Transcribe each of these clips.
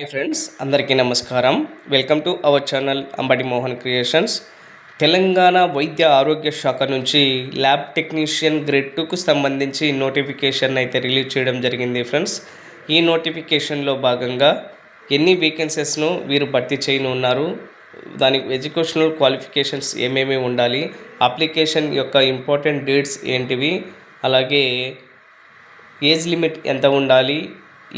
Hi friends, అందరికీ నమస్కారం. Welcome to our channel Ambati Mohan creations. Telangana వైద్య ఆరోగ్య శాఖ నుంచి ల్యాబ్ టెక్నీషియన్ గ్రేడ్ 2కు సంబంధించి నోటిఫికేషన్ అయితే రిలీజ్ చేయడం జరిగింది ఫ్రెండ్స్. ఈ నోటిఫికేషన్లో భాగంగా ఎన్ని వేకెన్సీస్ను వీరు భర్తీ చేయనున్నారు, దానికి ఎడ్యుకేషనల్ క్వాలిఫికేషన్స్ ఏమేమి ఉండాలి, అప్లికేషన్ యొక్క ఇంపార్టెంట్ డేట్స్ ఏంటివి, అలాగే ఏజ్ లిమిట్ ఎంత ఉండాలి,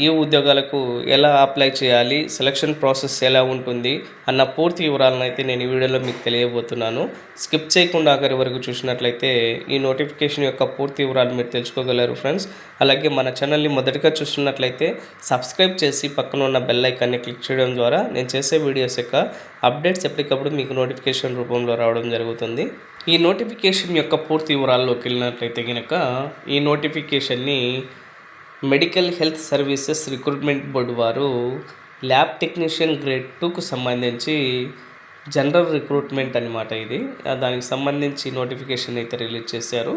ఈ ఉద్యోగాలకు ఎలా అప్లై చేయాలి, సెలక్షన్ ప్రాసెస్ ఎలా ఉంటుంది అన్న పూర్తి వివరాలను అయితే నేను ఈ వీడియోలో మీకు తెలియబోతున్నాను. స్కిప్ చేయకుండా ఆఖరి వరకు చూసినట్లయితే ఈ నోటిఫికేషన్ యొక్క పూర్తి వివరాలు మీరు తెలుసుకోగలరు ఫ్రెండ్స్. అలాగే మన ఛానల్ని మొదటగా చూస్తున్నట్లయితే సబ్స్క్రైబ్ చేసి పక్కన ఉన్న బెల్ ఐకాన్ని క్లిక్ చేయడం ద్వారా నేను చేసే వీడియోస్ యొక్క అప్డేట్స్ ఎప్పటికప్పుడు మీకు నోటిఫికేషన్ రూపంలో రావడం జరుగుతుంది. ఈ నోటిఫికేషన్ యొక్క పూర్తి వివరాల్లోకి వెళ్ళినట్లయితే కనుక ఈ నోటిఫికేషన్ని medical health services recruitment board వారు ల్యాబ్ టెక్నీషియన్ గ్రేడ్ 2కు సంబంధించి జనరల్ రిక్రూట్మెంట్ అనమాట. ఇది దానికి సంబంధించి నోటిఫికేషన్ అయితే రిలీజ్ చేశారు.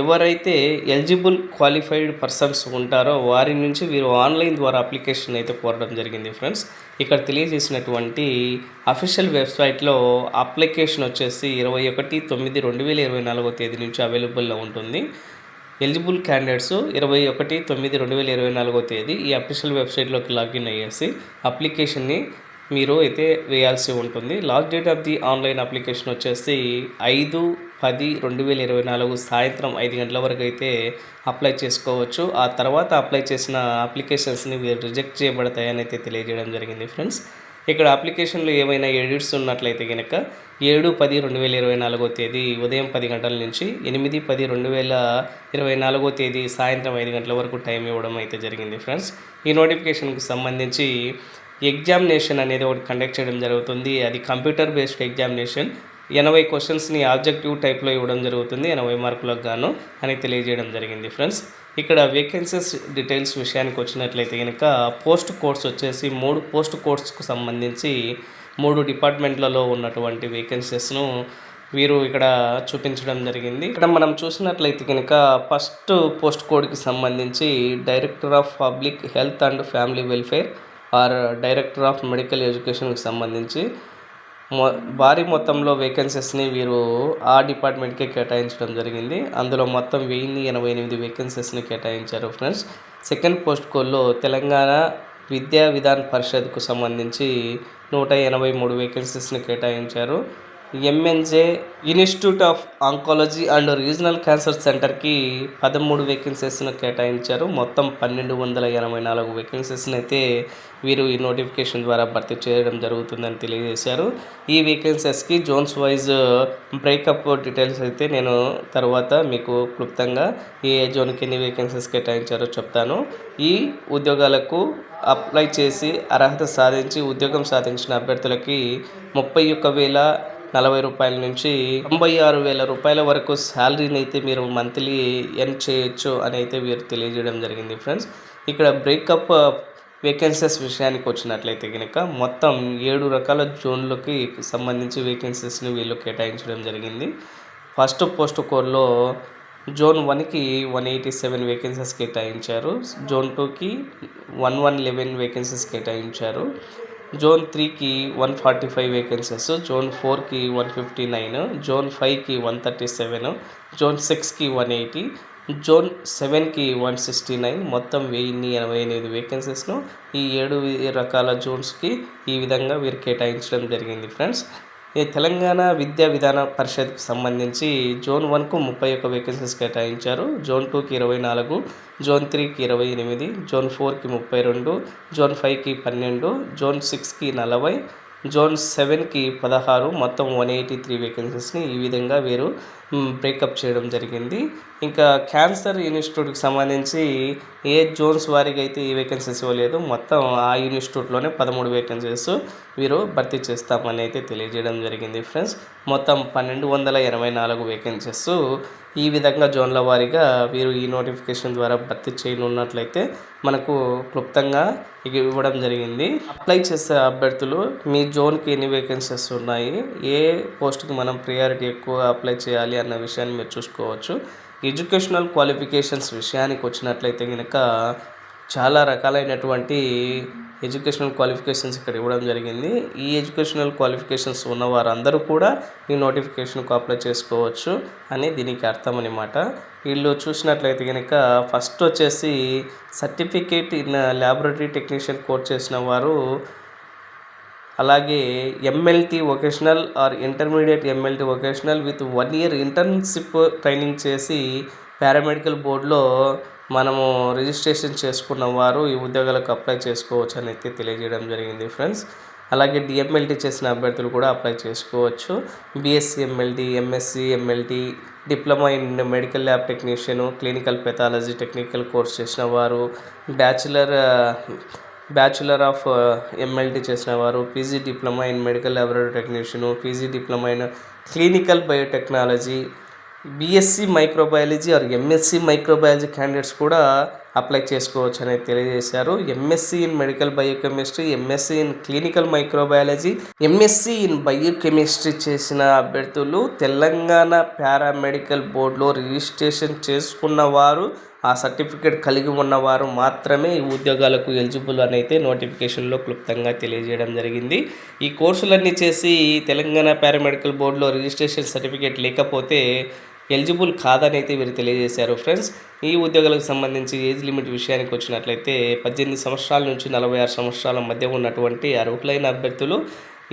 ఎవరైతే ఎలిజిబుల్ క్వాలిఫైడ్ పర్సన్స్ ఉంటారో వారి నుంచి వీరు ఆన్లైన్ ద్వారా అప్లికేషన్ అయితే కోరడం జరిగింది ఫ్రెండ్స్. ఇక్కడ తెలియజేసినటువంటి అఫీషియల్ వెబ్సైట్లో అప్లికేషన్ వచ్చేసి 21/9/2024 తేదీ నుంచి అవైలబుల్లో ఉంటుంది. ఎలిజిబుల్ క్యాండిడేట్స్ 21/9/2024 తేదీ ఈ అఫీషియల్ వెబ్సైట్లోకి లాగిన్ అయ్యేసి అప్లికేషన్ని మీరు అయితే వేయాల్సి ఉంటుంది. Last date of the online application వచ్చేసి 5/10/2024 సాయంత్రం 5 గంటల వరకు అయితే అప్లై చేసుకోవచ్చు. ఆ తర్వాత అప్లై చేసిన అప్లికేషన్స్ని మీరు రిజెక్ట్ చేయబడతాయని అయితే తెలియజేయడం జరిగింది ఫ్రెండ్స్. ఇక్కడ అప్లికేషన్లో ఏమైనా ఎడిట్స్ ఉన్నట్లయితే కనుక 7/10/2024 తేదీ ఉదయం 10 గంటల నుంచి 8/10/2024 తేదీ సాయంత్రం 5 గంటల వరకు టైం ఇవ్వడం అయితే జరిగింది ఫ్రెండ్స్. ఈ నోటిఫికేషన్కి సంబంధించి ఎగ్జామినేషన్ అనేది ఒకటి కండక్ట్ చేయడం జరుగుతుంది. అది కంప్యూటర్ బేస్డ్ ఎగ్జామినేషన్. 80 క్వశ్చన్స్ని ఆబ్జెక్టివ్ టైప్లో ఇవ్వడం జరుగుతుంది, 80 మార్కులకు గాను అని తెలియజేయడం జరిగింది ఫ్రెండ్స్. ఇక్కడ వేకెన్సీస్ డీటెయిల్స్ విషయానికి వచ్చినట్లయితే కనుక పోస్ట్ కోడ్స్ వచ్చేసి 3 పోస్ట్ కోడ్స్కు సంబంధించి 3 డిపార్ట్మెంట్లలో ఉన్నటువంటి వేకెన్సీస్ను వీరు ఇక్కడ చూపించడం జరిగింది. ఇక్కడ మనం చూసినట్లయితే కనుక ఫస్ట్ పోస్ట్ కోడ్కి సంబంధించి director of public health and family welfare or director of medical ఎడ్యుకేషన్కి సంబంధించి భారీ మొత్తంలో వేకెన్సీస్ని వీరు ఆ డిపార్ట్మెంట్కే కేటాయించడం జరిగింది. అందులో మొత్తం 1088 వేకెన్సీస్ని కేటాయించారు ఫ్రెండ్స్. సెకండ్ పోస్ట్ కోడ్లో తెలంగాణ విద్యా విధాన్ పరిషత్కు సంబంధించి 183 వేకెన్సీస్ని కేటాయించారు. MNJ institute of oncology and regional cancer సెంటర్కి 13 వేకెన్సీస్ను కేటాయించారు. మొత్తం 1284 వేకెన్సీస్ని అయితే వీరు ఈ నోటిఫికేషన్ ద్వారా భర్తీ చేయడం జరుగుతుందని తెలియజేశారు. ఈ వేకెన్సీస్కి జోన్స్ వైజ్ బ్రేకప్ డీటెయిల్స్ అయితే నేను తర్వాత మీకు క్లుప్తంగా ఏ జోన్కి ఎన్ని వేకెన్సీస్ కేటాయించారో చెప్తాను. ఈ ఉద్యోగాలకు అప్లై చేసి అర్హత సాధించి ఉద్యోగం సాధించిన అభ్యర్థులకి 31,040 రూపాయల నుంచి 96,000 రూపాయల వరకు శాలరీని అయితే మీరు మంత్లీ ఎర్న్ చేయొచ్చు అని అయితే వీరు తెలియజేయడం జరిగింది ఫ్రెండ్స్. ఇక్కడ బ్రేకప్ వేకెన్సీస్ విషయానికి వచ్చినట్లయితే కనుక మొత్తం 7 రకాల జోన్లకి సంబంధించి వేకెన్సీస్ని వీళ్ళు కేటాయించడం జరిగింది. ఫస్ట్ పోస్ట్ కోడ్లో జోన్ 1కి 187 వేకెన్సీస్ కేటాయించారు. జోన్ 2కి 1111 వేకెన్సీస్ కేటాయించారు. జోన్ 3కి 145 వేకెన్సీస్, జోన్ 4కి 159, జోన్ 5కి 137, జోన్ 6కి 180, జోన్ 7కి 169, మొత్తం 1088 వేకెన్సీస్ను ఈ 7 రకాల జోన్స్కి ఈ విధంగా వీరు కేటాయించడం జరిగింది ఫ్రెండ్స్. ఈ తెలంగాణ విద్యా విధాన పరిషత్కి సంబంధించి జోన్ 1కు 31 వేకెన్సీస్ కేటాయించారు. జోన్ 2కి 24, జోన్ 3కి 28, జోన్ 4కి 32, జోన్ 5కి 12, జోన్ 6కి 40, జోన్ 7కి 16, మొత్తం 183 వేకెన్సీస్ని ఈ విధంగా వీరు బ్రేకప్ చేయడం జరిగింది. ఇంకా క్యాన్సర్ ఇన్స్టిట్యూట్కి సంబంధించి ఏ జోన్స్ వారికి అయితే ఈ వేకెన్సీస్ ఇవ్వలేదు, మొత్తం ఆ ఇన్స్టిట్యూట్లోనే 13 వేకెన్సీస్ వీరు భర్తీ చేస్తామని అయితే తెలియజేయడం జరిగింది ఫ్రెండ్స్. మొత్తం 1284 వేకెన్సీస్ ఈ విధంగా జోన్ల వారీగా వీరు ఈ నోటిఫికేషన్ ద్వారా భర్తీ చేయనున్నట్లయితే మనకు క్లుప్తంగా ఇవ్వడం జరిగింది. అప్లై చేసే అభ్యర్థులు మీ జోన్కి ఎన్ని వేకెన్సీస్ ఉన్నాయి, ఏ పోస్ట్కి మనం ప్రియారిటీ ఎక్కువ అప్లై చేయాలి అన్న విషయాన్ని మీరు చూసుకోవచ్చు. ఎడ్యుకేషనల్ క్వాలిఫికేషన్స్ విషయానికి వచ్చినట్లయితే కనుక చాలా రకాలైనటువంటి ఎడ్యుకేషనల్ క్వాలిఫికేషన్స్ ఇక్కడ ఇవ్వడం జరిగింది. ఈ ఎడ్యుకేషనల్ క్వాలిఫికేషన్స్ ఉన్నవారు అందరూ కూడా ఈ నోటిఫికేషన్కు అప్లై చేసుకోవచ్చు అని దీనికి అర్థం అనమాట. వీళ్ళు చూసినట్లయితే కనుక ఫస్ట్ వచ్చేసి certificate in laboratory technician course చేసిన వారు, అలాగే MLT vocational are intermediate MLT vocational with 1 year internship training చేసి పారామెడికల్ బోర్డులో మనము రిజిస్ట్రేషన్ చేసుకున్న వారు ఈ ఉద్యోగాలకు అప్లై చేసుకోవచ్చు అని అయితే తెలియజేయడం జరిగింది ఫ్రెండ్స్. అలాగే డిఎంఎల్టీ చేసిన అభ్యర్థులు కూడా అప్లై చేసుకోవచ్చు. BSc MLT, MSc MLT, diploma in medical lab technician, clinical pathology technical course చేసిన వారు, బ్యాచులర్ ఆఫ్ ఎంఎల్టీ చేసిన వారు, PG diploma in medical laboratory technician, PG diploma in clinical biotechnology, BSc microbiology are MSc microbiology candidates కూడా apply చేసుకోవచ్చు అనేది తెలియజేశారు. MSc in medical biochemistry, MSc in clinical microbiology, MSc in biochemistry చేసిన అభ్యర్థులు Telangana paramedical బోర్డులో registration చేసుకున్న వారు, ఆ సర్టిఫికేట్ కలిగి ఉన్నవారు మాత్రమే ఈ ఉద్యోగాలకు ఎలిజిబుల్ అని అయితే నోటిఫికేషన్లో క్లుప్తంగా తెలియజేయడం జరిగింది. ఈ కోర్సులన్నీ చేసి తెలంగాణ పారామెడికల్ బోర్డులో రిజిస్ట్రేషన్ సర్టిఫికేట్ లేకపోతే ఎలిజిబుల్ కాదని అయితే వీరు తెలియజేశారు ఫ్రెండ్స్. ఈ ఉద్యోగాలకు సంబంధించి ఏజ్ లిమిట్ విషయానికి వచ్చినట్లయితే 18 సంవత్సరాల నుంచి 46 సంవత్సరాల మధ్య ఉన్నటువంటి అర్హులైన అభ్యర్థులు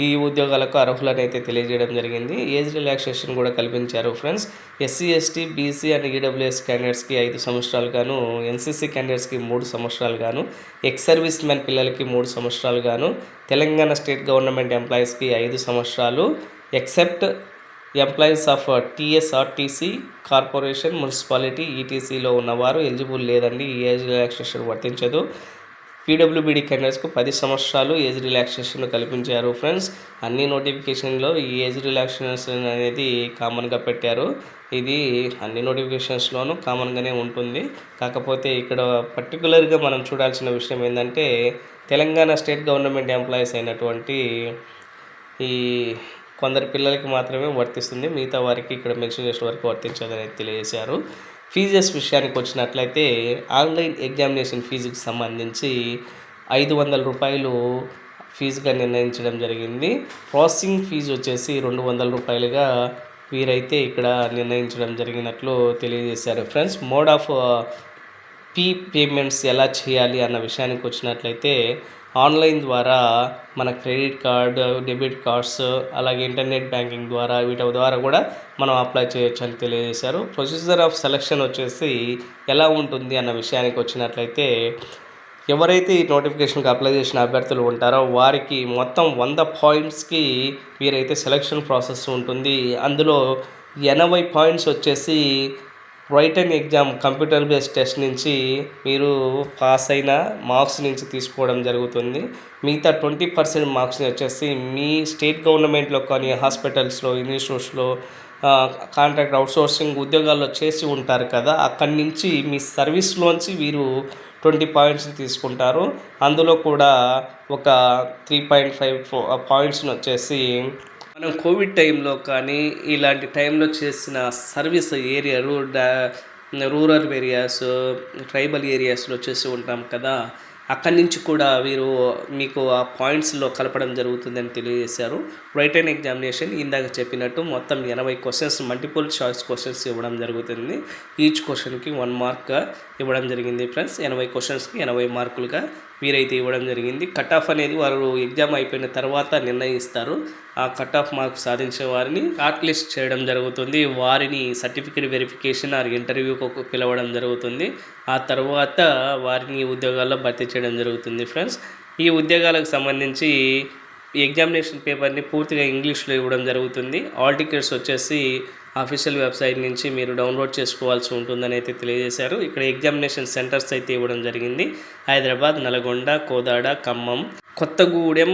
ఈ ఉద్యోగాలకు అర్హులని అయితే తెలియజేయడం జరిగింది. ఏజ్ రిలాక్సేషన్ కూడా కల్పించారు friends. SC, ST, BC and EWS క్యాండిడేట్స్కి 5 సంవత్సరాలు గాను, ఎన్సీసీ క్యాండిడేట్స్కి 3 సంవత్సరాలు గాను, ఎక్స్ సర్వీస్ మ్యాన్ పిల్లలకి 3 సంవత్సరాలు గాను, తెలంగాణ స్టేట్ గవర్నమెంట్ ఎంప్లాయీస్కి 5 సంవత్సరాలు, except employees of TSRTC, corporation, municipality, ఈటీసీలో ఉన్నవారు ఎలిజిబుల్ లేదండి, ఈ ఏజ్ రిలాక్సేషన్ వర్తించదు. పీడబ్ల్యూబీడీ క్యాండిడేట్స్కు 10 సంవత్సరాలు ఏజ్ రిలాక్సేషన్ కల్పించారు ఫ్రెండ్స్. అన్ని నోటిఫికేషన్లో ఈ ఏజ్ రిలాక్సేషన్ అనేది కామన్గా పెట్టారు. ఇది అన్ని నోటిఫికేషన్స్లోనూ కామన్గానే ఉంటుంది. కాకపోతే ఇక్కడ పర్టికులర్గా మనం చూడాల్సిన విషయం ఏంటంటే తెలంగాణ స్టేట్ గవర్నమెంట్ ఎంప్లాయీస్ అయినటువంటి ఈ కొందరు పిల్లలకి మాత్రమే వర్తిస్తుంది, మిగతా వారికి ఇక్కడ మెన్షన్ చేసిన వారికి వర్తించదని తెలియజేశారు. ఫీజెస్ విషయానికి వచ్చినట్లయితే ఆన్లైన్ ఎగ్జామినేషన్ ఫీజుకి సంబంధించి 500 రూపాయలు ఫీజుగా నిర్ణయించడం జరిగింది. ప్రాసెసింగ్ ఫీజు వచ్చేసి 200 రూపాయలుగా వీరైతే ఇక్కడ నిర్ణయించడం జరిగినట్లు తెలియజేశారు ఫ్రెండ్స్. మోడ్ ఆఫ్ పేమెంట్స్ ఎలా చేయాలి అన్న విషయానికి వచ్చినట్లయితే ఆన్లైన్ ద్వారా మన క్రెడిట్ కార్డ్, డెబిట్ కార్డ్స్, అలాగే ఇంటర్నెట్ బ్యాంకింగ్ ద్వారా వీటి ద్వారా కూడా మనం అప్లై చేయొచ్చు అని తెలియజేశారు. ప్రొసీజర్ ఆఫ్ సెలక్షన్ వచ్చేసి ఎలా ఉంటుంది అన్న విషయానికి వచ్చినట్లయితే ఎవరైతే ఈ నోటిఫికేషన్కి అప్లై చేసిన అభ్యర్థులు ఉంటారో వారికి మొత్తం 100 పాయింట్స్కి వీరైతే సెలక్షన్ ప్రాసెస్ ఉంటుంది. అందులో 80 పాయింట్స్ వచ్చేసి written exam computer based test నుంచి మీరు పాస్ అయిన మార్క్స్ నుంచి తీసుకోవడం జరుగుతుంది. మిగతా 20% మార్క్స్ని వచ్చేసి మీ స్టేట్ గవర్నమెంట్లో కానీ హాస్పిటల్స్లో, ఇన్స్టిట్యూట్స్లో కాంట్రాక్ట్ అవుట్సోర్సింగ్ ఉద్యోగాల్లో చేసి ఉంటారు కదా, అక్కడి నుంచి మీ సర్వీస్లోంచి వీరు 20 పాయింట్స్ని తీసుకుంటారు. అందులో కూడా ఒక 3.5 పాయింట్స్ని వచ్చేసి మనం కోవిడ్ టైంలో కానీ ఇలాంటి టైంలో చేసిన service area, rural areas, tribal ఏరియాస్లో చేసి ఉంటాం కదా, అక్కడి నుంచి కూడా వీరు మీకు ఆ పాయింట్స్లో కలపడం జరుగుతుందని తెలియజేశారు. రిటన్ ఎగ్జామినేషన్ ఇందాక చెప్పినట్టు మొత్తం 80 క్వశ్చన్స్ మల్టిపుల్ చాయిస్ క్వశ్చన్స్ ఇవ్వడం జరుగుతుంది. ఈచ్ క్వశ్చన్కి 1 మార్క్ ఇవ్వడం జరిగింది ఫ్రెండ్స్. 80 క్వశ్చన్స్కి 80 మార్కులుగా వీరైతే ఇవ్వడం జరిగింది. కట్ ఆఫ్ అనేది వారు ఎగ్జామ్ అయిపోయిన తర్వాత నిర్ణయిస్తారు. ఆ కట్ ఆఫ్ మార్క్స్ సాధించే వారిని షార్ట్ లిస్ట్ చేయడం జరుగుతుంది. వారిని సర్టిఫికేట్ వెరిఫికేషన్ ఆర్ ఇంటర్వ్యూకు పిలవడం జరుగుతుంది. ఆ తర్వాత వారిని ఉద్యోగాల్లో భర్తీ చేయడం జరుగుతుంది ఫ్రెండ్స్. ఈ ఉద్యోగాలకు సంబంధించి ఈ ఎగ్జామినేషన్ పేపర్ని పూర్తిగా ఇంగ్లీష్లో ఇవ్వడం జరుగుతుంది. ఆల్ టికెట్స్ వచ్చేసి అఫీషియల్ వెబ్సైట్ నుంచి మీరు డౌన్లోడ్ చేసుకోవాల్సి ఉంటుందని అయితే తెలియజేశారు. ఇక్కడ ఎగ్జామినేషన్ సెంటర్స్ అయితే ఇవ్వడం జరిగింది. హైదరాబాద్, నల్గొండ, కోదాడ, ఖమ్మం, కొత్తగూడెం,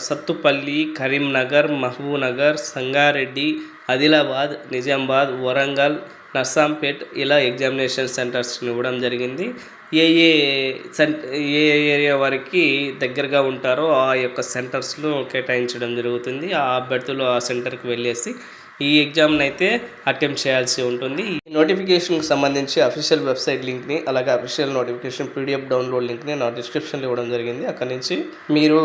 సత్తుపల్లి, కరీంనగర్, మహబూబ్నగర్, సంగారెడ్డి, ఆదిలాబాద్, నిజామాబాద్, వరంగల్, నర్సాంపేట్ ఇలా ఎగ్జామినేషన్ సెంటర్స్ని ఇవ్వడం జరిగింది. ఏ ఏరియా వారికి దగ్గరగా ఉంటారో ఆ యొక్క సెంటర్స్లో కేటాయించడం జరుగుతుంది. ఆ అభ్యర్థులు ఆ సెంటర్కి వెళ్ళేసి ఈ ఎగ్జామ్ని అయితే అటెంప్ట్ చేయాల్సి ఉంటుంది. ఈ నోటిఫికేషన్కి సంబంధించి అఫీషియల్ వెబ్సైట్ లింక్ని అలాగే అఫీషియల్ నోటిఫికేషన్ పీడిఎఫ్ డౌన్లోడ్ లింక్ని నా డిస్క్రిప్షన్లో ఇవ్వడం జరిగింది. అక్కడి నుంచి మీరు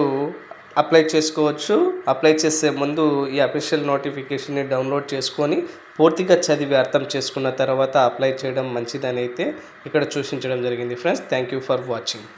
అప్లై చేసుకోవచ్చు. అప్లై చేసే ముందు ఈ అఫీషియల్ నోటిఫికేషన్ని డౌన్లోడ్ చేసుకొని పూర్తిగా చదివి అర్థం చేసుకున్న తర్వాత అప్లై చేయడం మంచిదని అయితే ఇక్కడ సూచించడం జరిగింది friends. Thank you for watching.